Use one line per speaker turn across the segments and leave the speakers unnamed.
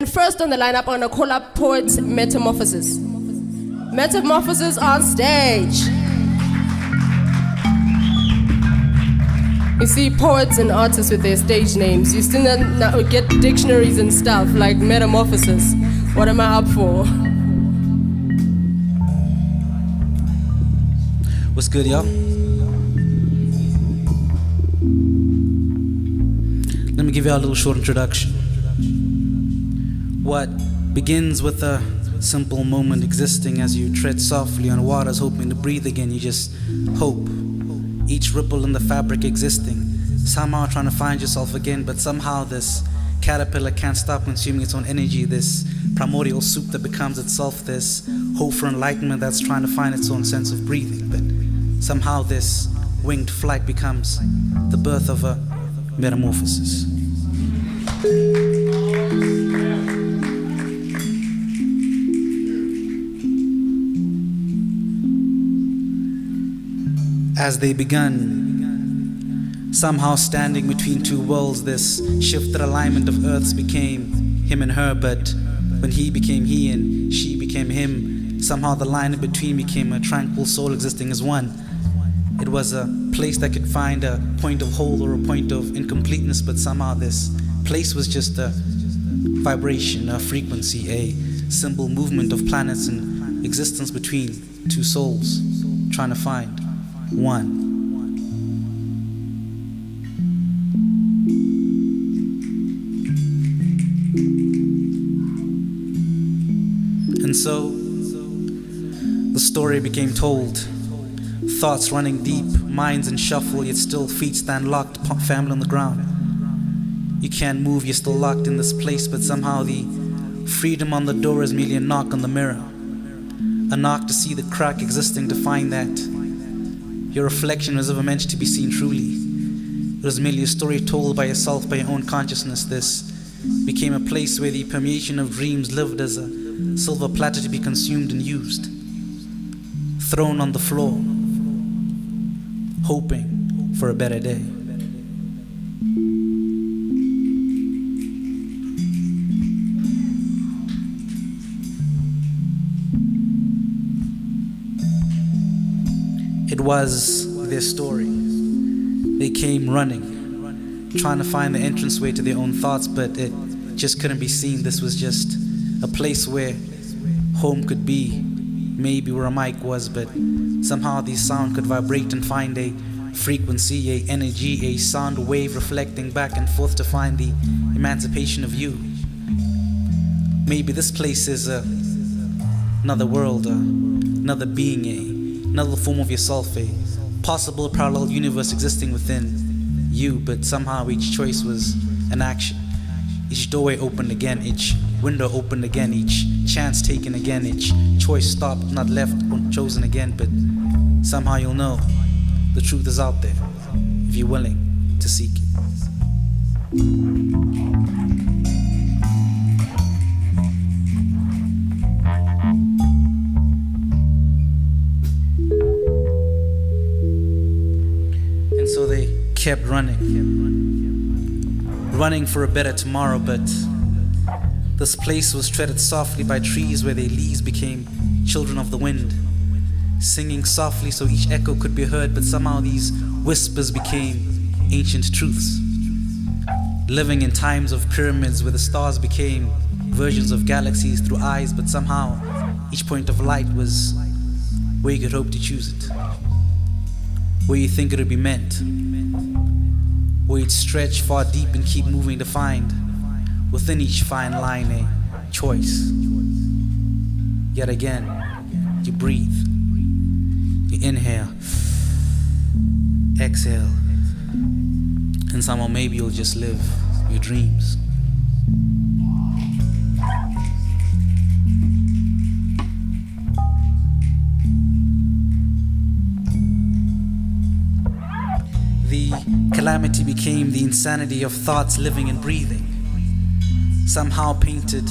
First on the lineup, I'm gonna call up poet Metamorphosis. Metamorphosis on stage. You see poets and artists with their stage names. You still get dictionaries and stuff like Metamorphosis. What am I up for?
What's good, y'all? Let me give y'all a little short introduction. What begins with a simple moment existing as you tread softly on waters, hoping to breathe again. You just hope. Each ripple in the fabric existing, somehow trying to find yourself again, but somehow this caterpillar can't stop consuming its own energy, this primordial soup that becomes itself, this hope for enlightenment that's trying to find its own sense of breathing. But somehow this winged flight becomes the birth of a metamorphosis. As they begun, somehow standing between two worlds, this shifted alignment of earths became him and her, but when he became he and she became him, somehow the line in between became a tranquil soul existing as one. It was a place that could find a point of whole or a point of incompleteness, but somehow this place was just a vibration, a frequency, a simple movement of planets and existence between two souls, trying to find one. And so the story became told. Thoughts running deep, minds in shuffle, yet still feet stand locked, family on the ground. You can't move, you're still locked in this place, but somehow the freedom on the door is merely a knock on the mirror. A knock to see the crack existing, to find that your reflection was never meant to be seen truly. It was merely a story told by yourself, by your own consciousness. This became a place where the permeation of dreams lived as a silver platter to be consumed and used. Thrown on the floor, hoping for a better day. It was their story. They came running, trying to find the entranceway to their own thoughts, but it just couldn't be seen. This was just a place where home could be, maybe where a mic was, but somehow the sound could vibrate and find a frequency, a energy, a sound wave reflecting back and forth to find the emancipation of you. Maybe this place is another world, another being, another form of yourself, a possible parallel universe existing within you, but somehow each choice was an action. Each doorway opened again, each window opened again, each chance taken again, each choice stopped, not left, or chosen again, but somehow you'll know the truth is out there if you're willing to seek it. And so they kept running for a better tomorrow, but this place was treaded softly by trees where their leaves became children of the wind, singing softly so each echo could be heard, but somehow these whispers became ancient truths. Living in times of pyramids where the stars became versions of galaxies through eyes, but somehow each point of light was where you could hope to choose it, where you think it would be meant, where you'd stretch far deep and keep moving to find within each fine line a choice. Yet again, you breathe, you inhale, exhale, and somehow maybe you'll just live your dreams. The calamity became the insanity of thoughts living and breathing, somehow painted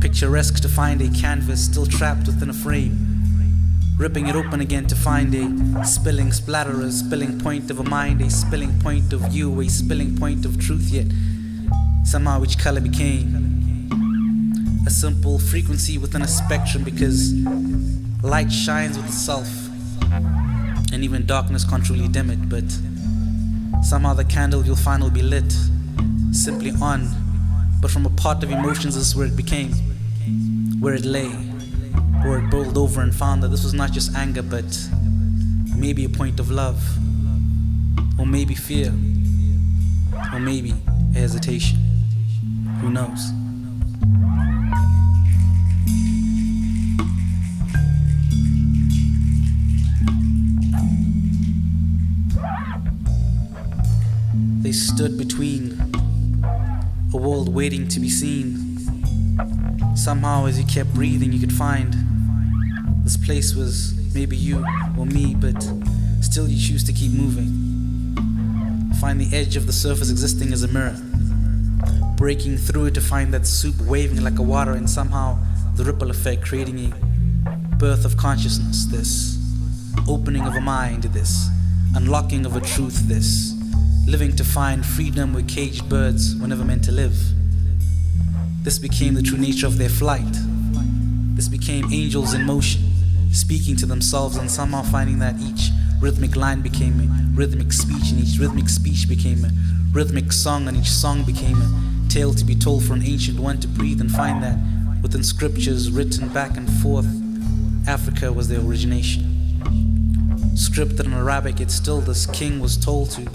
picturesque to find a canvas still trapped within a frame, ripping it open again to find a spilling splatter, a spilling point of a mind, a spilling point of you, a spilling point of truth, yet somehow each color became a simple frequency within a spectrum, because light shines with itself and even darkness can't truly dim it, but somehow the candle you'll find will be lit simply on, but from a part of emotions. This is where it became, where it lay, where it boiled over and found that this was not just anger, but maybe a point of love, or maybe fear, or maybe a hesitation. Who knows? They stood between a world waiting to be seen. Somehow as you kept breathing you could find this place was maybe you or me, but still you choose to keep moving. Find the edge of the surface existing as a mirror, breaking through it to find that soup waving like a water, and somehow the ripple effect creating a birth of consciousness, this opening of a mind, this unlocking of a truth, this living to find freedom where caged birds were never meant to live. This became the true nature of their flight. This became angels in motion, speaking to themselves and somehow finding that each rhythmic line became a rhythmic speech, and each rhythmic speech became a rhythmic song, and each song became a tale to be told for an ancient one to breathe and find that within scriptures written back and forth, Africa was their origination. Scripted in Arabic, yet still this king was told to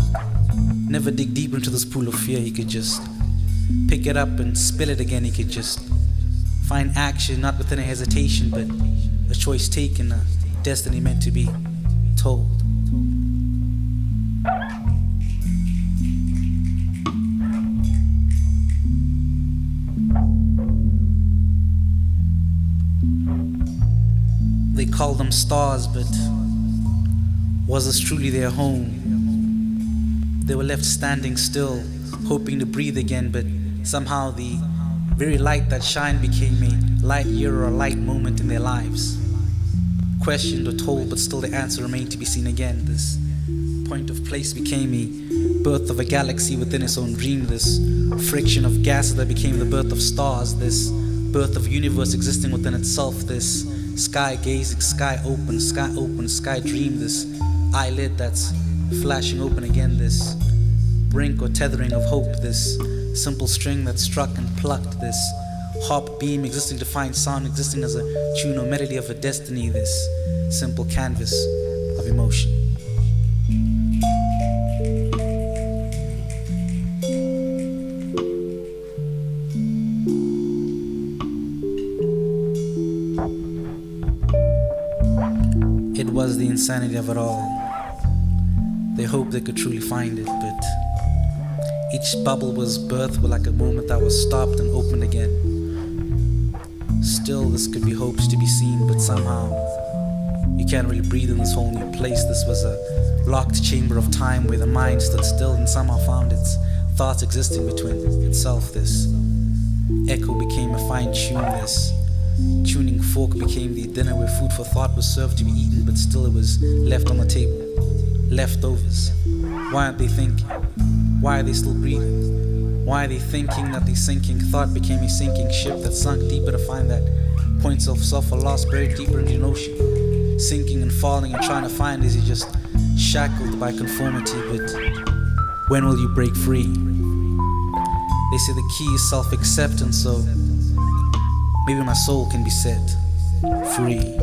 never dig deep into this pool of fear. He could just pick it up and spill it again. He could just find action, not within a hesitation, but a choice taken, a destiny meant to be told. They called them stars, but was this truly their home? They were left standing still, hoping to breathe again, but somehow the very light that shined became a light year or a light moment in their lives. Questioned or told, but still the answer remained to be seen again. This point of place became a birth of a galaxy within its own dream, this friction of gases that became the birth of stars, this birth of universe existing within itself, this sky gazing, sky open, sky dream, this eyelid that's flashing open again, this brink or tethering of hope, this simple string that struck and plucked, this harp beam existing to find sound, existing as a tune or melody of a destiny, this simple canvas of emotion. It was the insanity of it all. They hoped they could truly find it, but each bubble was birthed with like a moment that was stopped and opened again. Still, this could be hoped to be seen, but somehow you can't really breathe in this whole new place. This was a locked chamber of time where the mind stood still and somehow found its thoughts existing between itself. This echo became a fine tune, this tuning fork became the dinner where food for thought was served to be eaten, but still it was left on the table. Leftovers. Why aren't they thinking? Why are they still breathing? Why are they thinking that the sinking thought became a sinking ship that sunk deeper to find that points of self are lost buried deeper into the ocean? Sinking and falling and trying to find, is he just shackled by conformity? But when will you break free? They say the key is self-acceptance, so maybe my soul can be set free.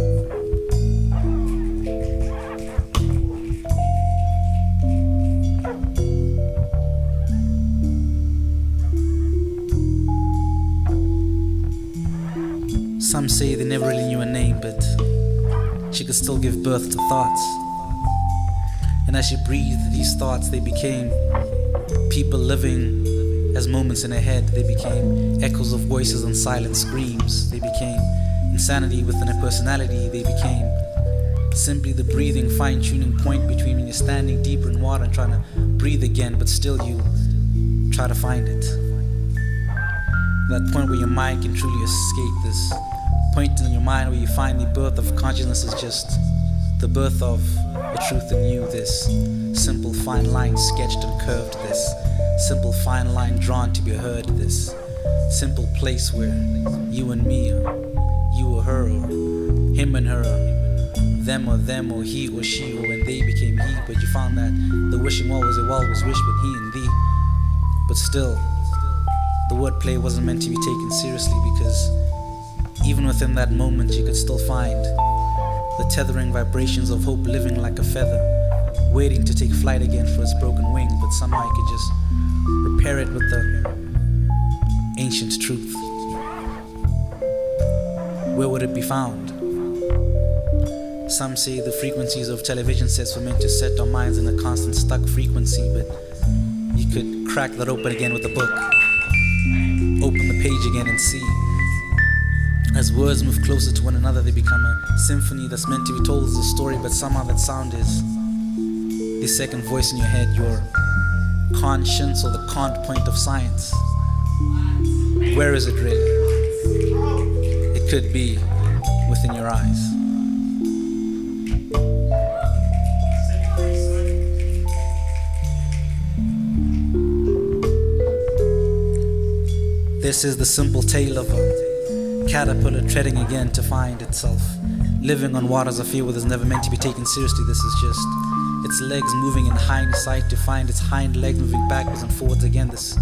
Some say they never really knew a name, but she could still give birth to thoughts. And as she breathed these thoughts, they became people living as moments in her head. They became echoes of voices and silent screams. They became insanity within her personality. They became simply the breathing, fine-tuning point between when you're standing deeper in water and trying to breathe again, but still you try to find it. That point where your mind can truly escape, this point in your mind where you find the birth of consciousness is just the birth of a truth in you, this simple fine line sketched and curved, this simple fine line drawn to be heard, this simple place where you and me, or you or her, or him and her, or them or he or she, or when they became he. But you found that the wishing wall was a wall was wished with he and thee. But still, the wordplay wasn't meant to be taken seriously, because even within that moment you could still find the tethering vibrations of hope living like a feather, waiting to take flight again for its broken wing. But somehow you could just repair it with the ancient truth. Where would it be found? Some say the frequencies of television sets were meant to set our minds in a constant stuck frequency, but you could crack that open again with a book, open the page again and see. As words move closer to one another, they become a symphony that's meant to be told as a story, but somehow that sound is the second voice in your head, your conscience or the Kant point of science. Where is it really? It could be within your eyes. This is the simple tale of a caterpillar treading again to find itself, living on waters of fear where there's never meant to be taken seriously. This is just its legs moving in hindsight to find its hind legs moving backwards and forwards again. This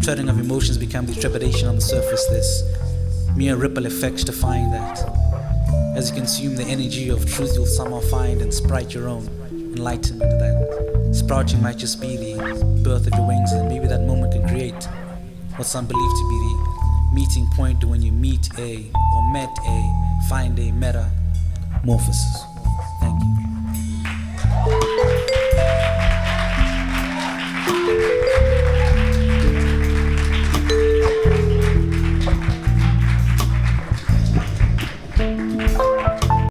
treading of emotions become the trepidation on the surface, this mere ripple effects to find that as you consume the energy of truth, you'll somehow find and sprout your own enlightenment. That sprouting might just be the birth of your wings, and maybe that moment can create what some believe to be the meeting point to when you meet a, or met a, find a metamorphosis. Thank you.